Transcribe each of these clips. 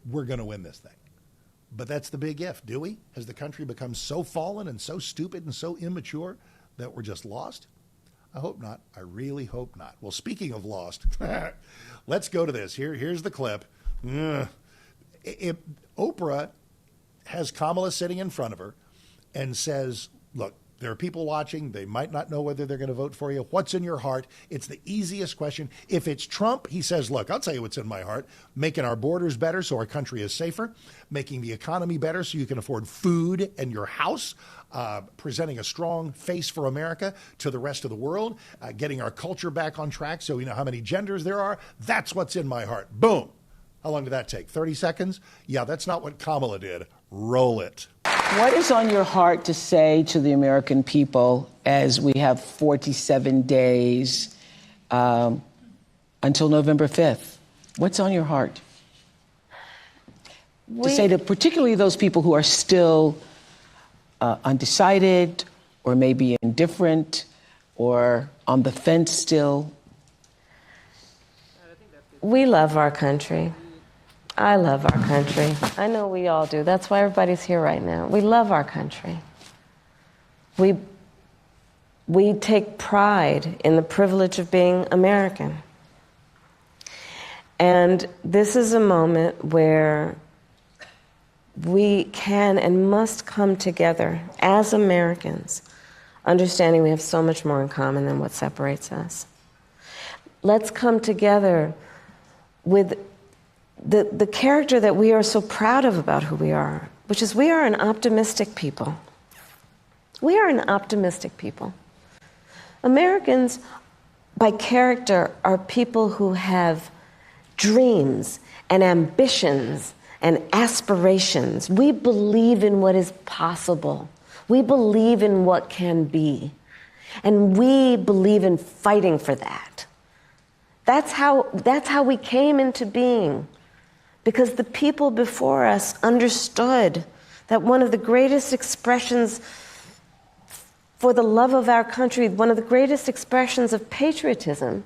we're going to win this thing. But that's the big if, do we? Has the country become so fallen and so stupid and so immature that we're just lost? I hope not. I really hope not. Well, speaking of lost, let's go to this. Here's the clip. Oprah has Kamala sitting in front of her and says, look, there are people watching. They might not know whether they're going to vote for you. What's in your heart? It's the easiest question. If it's Trump, he says, look, I'll tell you what's in my heart. Making our borders better so our country is safer. Making the economy better so you can afford food and your house. Presenting a strong face for America to the rest of the world. Getting our culture back on track so we know how many genders there are. That's what's in my heart. Boom. How long did that take? 30 seconds? Yeah, that's not what Kamala did. Roll it. What is on your heart to say to the American people as we have 47 days until November 5th? What's on your heart? To say to particularly those people who are still undecided or maybe indifferent or on the fence still? We love our country. I love our country. I know we all do. That's why everybody's here right now. We love our country. We take pride in the privilege of being American. And this is a moment where we can and must come together as Americans, understanding we have so much more in common than what separates us. Let's come together with the character that we are so proud of about who we are, which is we are an optimistic people. We are an optimistic people. Americans, by character, are people who have dreams and ambitions and aspirations. We believe in what is possible. We believe in what can be. And we believe in fighting for that. That's how we came into being. Because the people before us understood that one of the greatest expressions for the love of our country, one of the greatest expressions of patriotism,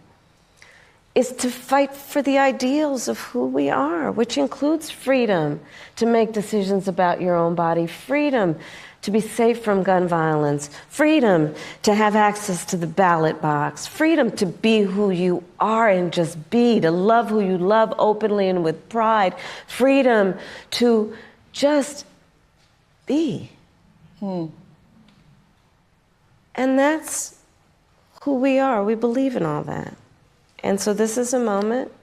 is to fight for the ideals of who we are, which includes freedom to make decisions about your own body, freedom to be safe from gun violence, freedom to have access to the ballot box, freedom to be who you are and just be, to love who you love openly and with pride, freedom to just be. And that's who we are. We believe in all that. And so this is a moment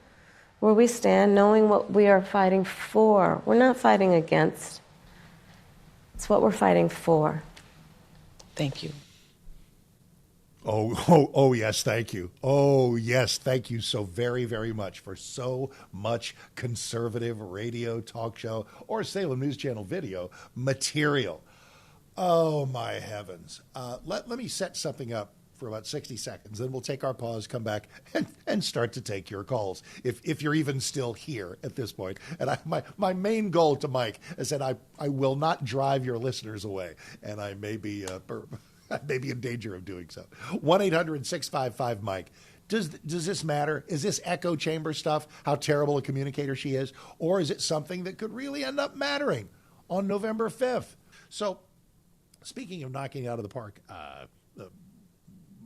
where we stand knowing what we are fighting for. We're not fighting against. It's what we're fighting for. Thank you. Oh, yes, thank you. Oh, yes, thank you so very, very much for so much conservative radio, talk show, or Salem News Channel video material. Oh, my heavens. Let me set something up for about 60 seconds, then we'll take our pause, come back, and start to take your calls, if you're even still here at this point. And my main goal to Mike is that I will not drive your listeners away, and I may be in danger of doing so. 1-800-655-MIKE. Does this matter? Is this echo chamber stuff, how terrible a communicator she is, or is it something that could really end up mattering on November 5th? So, speaking of knocking out of the park,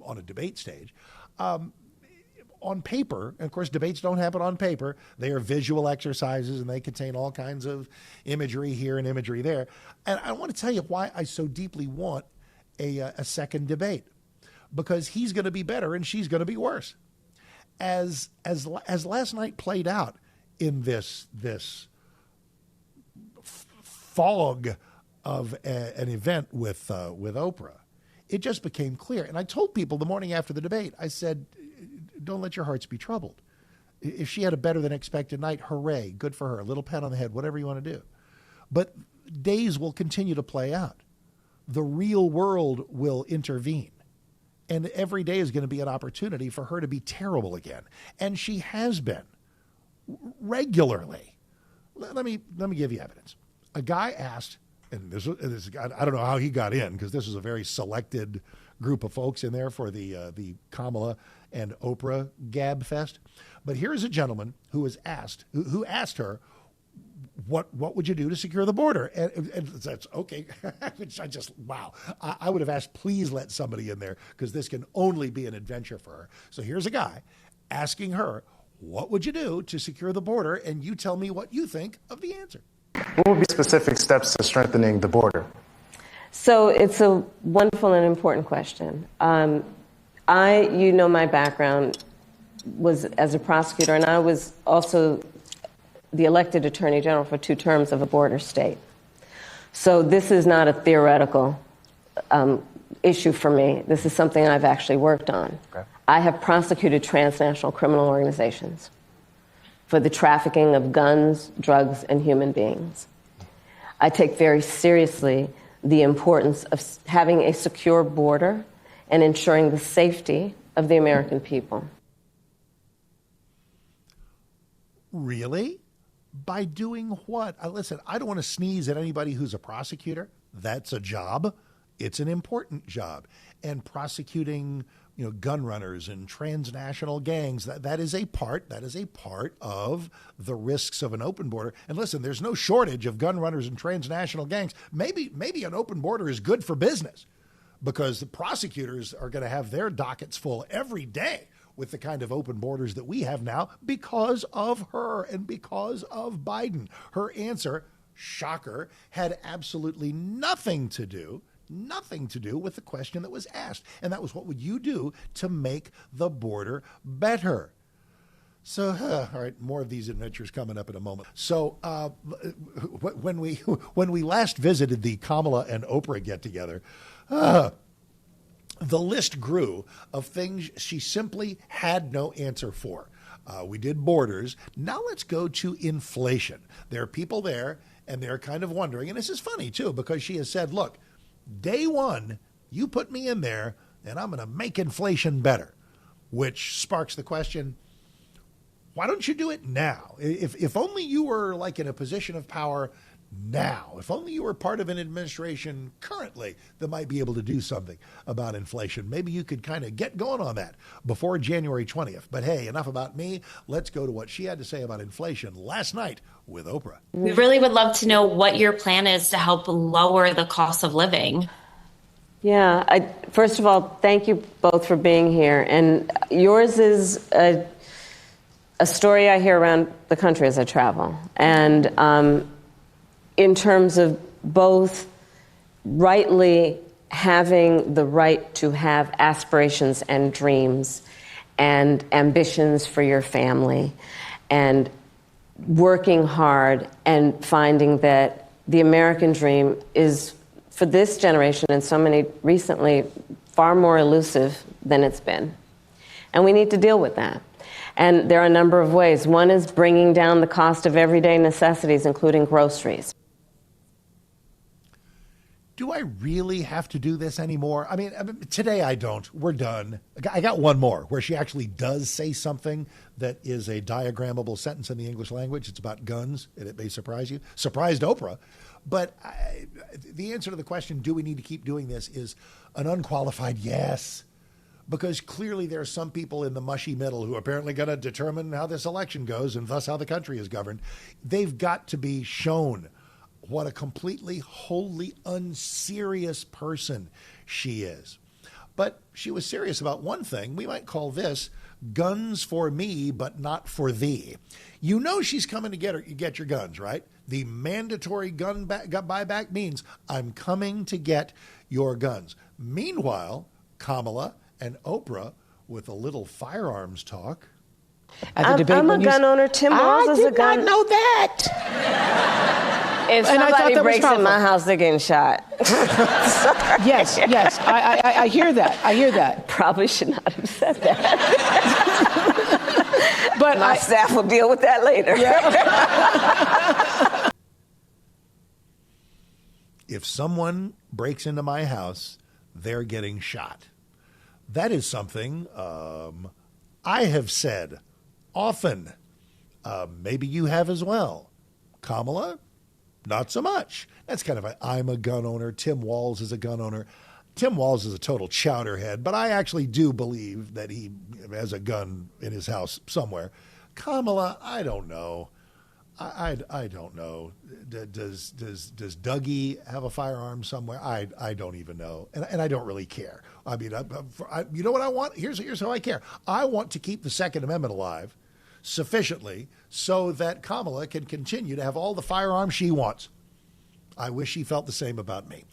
on a debate stage, on paper, and of course debates don't happen on paper, they are visual exercises and they contain all kinds of imagery here and imagery there. And I want to tell you why I so deeply want a second debate, because he's going to be better and she's going to be worse. As last night played out in this fog of an event with Oprah, it just became clear. And I told people the morning after the debate, I said, don't let your hearts be troubled. If she had a better than expected night, hooray, good for her, a little pat on the head, whatever you want to do. But days will continue to play out. The real world will intervene. And every day is going to be an opportunity for her to be terrible again. And she has been regularly. Let me give you evidence. A guy asked, and this I don't know how he got in, because this is a very selected group of folks in there for the Kamala and Oprah Gab Fest. But here's a gentleman who asked her, what would you do to secure the border? And that's okay. Wow. I would have asked, please let somebody in there because this can only be an adventure for her. So here's a guy asking her, what would you do to secure the border? And you tell me what you think of the answer. What would be specific steps to strengthening the border? So it's a wonderful and important question. My background was as a prosecutor, and I was also the elected attorney general for 2 terms of a border state. So this is not a theoretical issue for me. This is something I've actually worked on. Okay. I have prosecuted transnational criminal organizations for the trafficking of guns, drugs, and human beings. I take very seriously the importance of having a secure border and ensuring the safety of the American people. Really? By doing what? Listen, I don't want to sneeze at anybody who's a prosecutor. That's a job. It's an important job. And prosecuting, gun runners and transnational gangs, that is a part of the risks of an open border. And listen, there's no shortage of gun runners and transnational gangs. Maybe an open border is good for business because the prosecutors are going to have their dockets full every day with the kind of open borders that we have now because of her and because of Biden. Her answer, shocker, had absolutely nothing to do with the question that was asked. And that was, what would you do to make the border better? So, all right, more of these adventures coming up in a moment. So when we last visited the Kamala and Oprah get-together, the list grew of things she simply had no answer for. We did borders. Now let's go to inflation. There are people there, and they're kind of wondering, and this is funny, too, because she has said, look, day one, you put me in there, and I'm going to make inflation better, which sparks the question, why don't you do it now? If only you were like in a position of power now, if only you were part of an administration currently that might be able to do something about inflation, maybe you could kind of get going on that before January 20th. But hey, enough about me. Let's go to what she had to say about inflation last night with Oprah. We really would love to know what your plan is to help lower the cost of living. Yeah, first of all, thank you both for being here. And yours is a story I hear around the country as I travel. And in terms of both rightly having the right to have aspirations and dreams and ambitions for your family and working hard and finding that the American dream is, for this generation and so many recently, far more elusive than it's been. And we need to deal with that. And there are a number of ways. One is bringing down the cost of everyday necessities, including groceries. Do I really have to do this anymore? I mean, today I don't. We're done. I got one more where she actually does say something that is a diagrammable sentence in the English language. It's about guns, and it may surprise you. Surprised Oprah. But the answer to the question, do we need to keep doing this, is an unqualified yes. Because clearly there are some people in the mushy middle who are apparently going to determine how this election goes and thus how the country is governed. They've got to be shown what a completely, wholly unserious person she is. But she was serious about one thing. We might call this guns for me, but not for thee. You know she's coming to get your guns, right? The mandatory gun buyback means I'm coming to get your guns. Meanwhile, Kamala and Oprah with a little firearms talk. I'm a gun owner. Tim Walz is a gun. I did not know that. If somebody breaks in my house, they're getting shot. Yes, I hear that. I hear that. Probably should not have said that. But my staff will deal with that later. Yeah. If someone breaks into my house, they're getting shot. That is something I have said often. Maybe you have as well. Kamala? Not so much. That's kind of I'm a gun owner. Tim Walz is a gun owner. Tim Walz is a total chowderhead, but I actually do believe that he has a gun in his house somewhere. Kamala, I don't know. I don't know. Does Dougie have a firearm somewhere? I don't even know, and I don't really care. I mean, you know what I want? Here's how I care. I want to keep the Second Amendment alive sufficiently so that Kamala can continue to have all the firearms she wants. I wish she felt the same about me.